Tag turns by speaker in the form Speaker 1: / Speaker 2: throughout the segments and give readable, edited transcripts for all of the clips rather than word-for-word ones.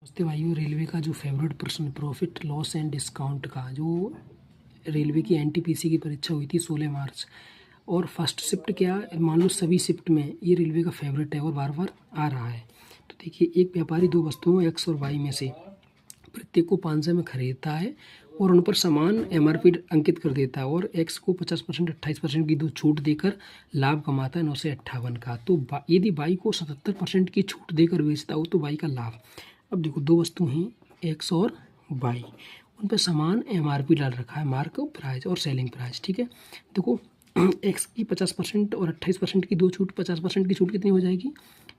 Speaker 1: दोस्तों भाइयों, रेलवे का जो फेवरेट प्रश्न प्रॉफिट लॉस एंड डिस्काउंट का जो रेलवे की एनटीपीसी की परीक्षा हुई थी 16 मार्च। और फर्स्ट शिफ्ट क्या, मान लो सभी शिफ्ट में ये रेलवे का फेवरेट है और बार बार आ रहा है। तो देखिए, एक व्यापारी दो वस्तुओं एक्स और वाई में से प्रत्येक को 500 में खरीदता है और उन पर समान एमआरपी अंकित कर देता है और एक्स को 50% 28% की दो छूट देकर लाभ कमाता है 958 का। तो यदि वाई को 77% की छूट देकर बेचता हो तो वाई का लाभ। अब देखो, दो वस्तु हैं एक्स और वाई, उन पर समान एमआरपी डाल रखा है, मार्क प्राइस और सेलिंग प्राइस। ठीक है, देखो एक्स की 50% और 28% की दो छूट, 50% की छूट कितनी हो जाएगी,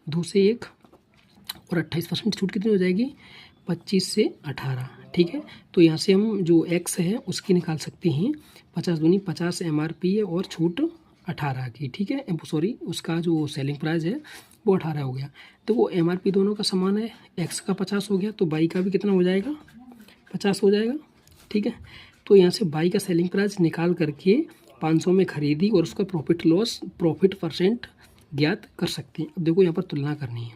Speaker 1: 2 से 1, और 28% छूट कितनी हो जाएगी, 25 से 18। ठीक है, तो यहाँ से हम जो एक्स है उसकी निकाल सकते हैं, 50 दूनी 50 एमआरपी है और छूट 18 की। ठीक है, सॉरी, उसका जो सेलिंग प्राइस है वो 18 हो गया। तो वो एमआरपी दोनों का समान है, एक्स का 50 हो गया तो बाई का भी कितना हो जाएगा, 50 हो जाएगा। ठीक है, तो यहाँ से बाई का सेलिंग प्राइस निकाल करके 500 में खरीदी और उसका प्रॉफिट परसेंट ज्ञात कर सकते हैं। अब देखो, यहाँ पर तुलना करनी है,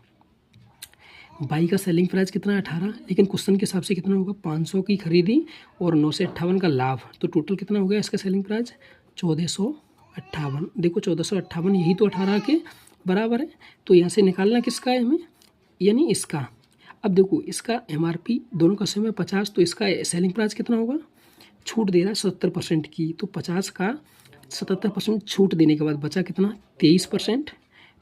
Speaker 1: बाई का सेलिंग प्राइस कितना है 18, लेकिन क्वेश्चन के हिसाब से कितना होगा, 500 की खरीदी और 958 का लाभ, तो टोटल कितना हो गया इसका सेलिंग प्राइस, 1458। देखो 1458 यही तो 18 के बराबर है, तो यहाँ से निकालना किसका है हमें, यानी इसका। अब देखो, इसका एमआरपी दोनों का सेम है 50, तो इसका सेलिंग प्राइस कितना होगा, छूट दे रहा है 70% की, तो 50 का 77% छूट देने के बाद बचा कितना, 23%।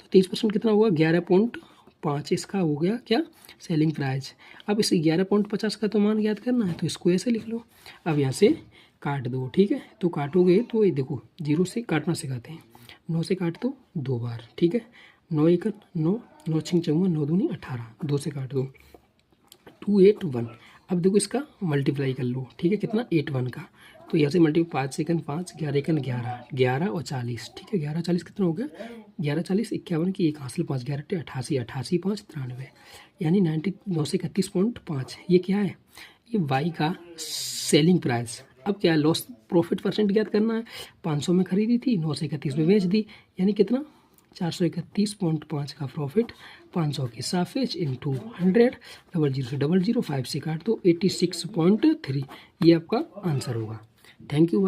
Speaker 1: तो 23% कितना होगा, 11.5 इसका हो गया क्या, सेलिंग प्राइस। अब इस 11.50 का तो मान ज्ञात करना है, तो इसको ऐसे लिख लो। अब यहाँ से काट दो। ठीक है, तो काटोगे तो ये देखो, 0 से काटना सिखाते हैं, 9 से काट दो 2 बार। ठीक है, 9 1 9, 9 6 54, 9 दूनी 18, 2 से काट दो, 281। अब देखो इसका मल्टीप्लाई कर लो। ठीक है, कितना, 81 का, तो यहाँ से मल्टीप्लाई 5 सेकंड 5, 11 एकन 11, 11 और 40। ठीक है, 11 40 कितना हो गया, 11 40 51 की 1 हासिल 5, 11 88, 88 5 93, यानी 931.5। ये क्या है, ये वाई का सेलिंग प्राइस। अब क्या है, लॉस प्रॉफिट परसेंट ज्ञात करना है। 500 में खरीदी थी, 931 में बेच दी, यानी कितना, 431.5 का प्रॉफिट 500 के सापेक्ष इंटू 100, 00 से 00, 5 से काट दो 86.3। ये आपका आंसर होगा। Thank you.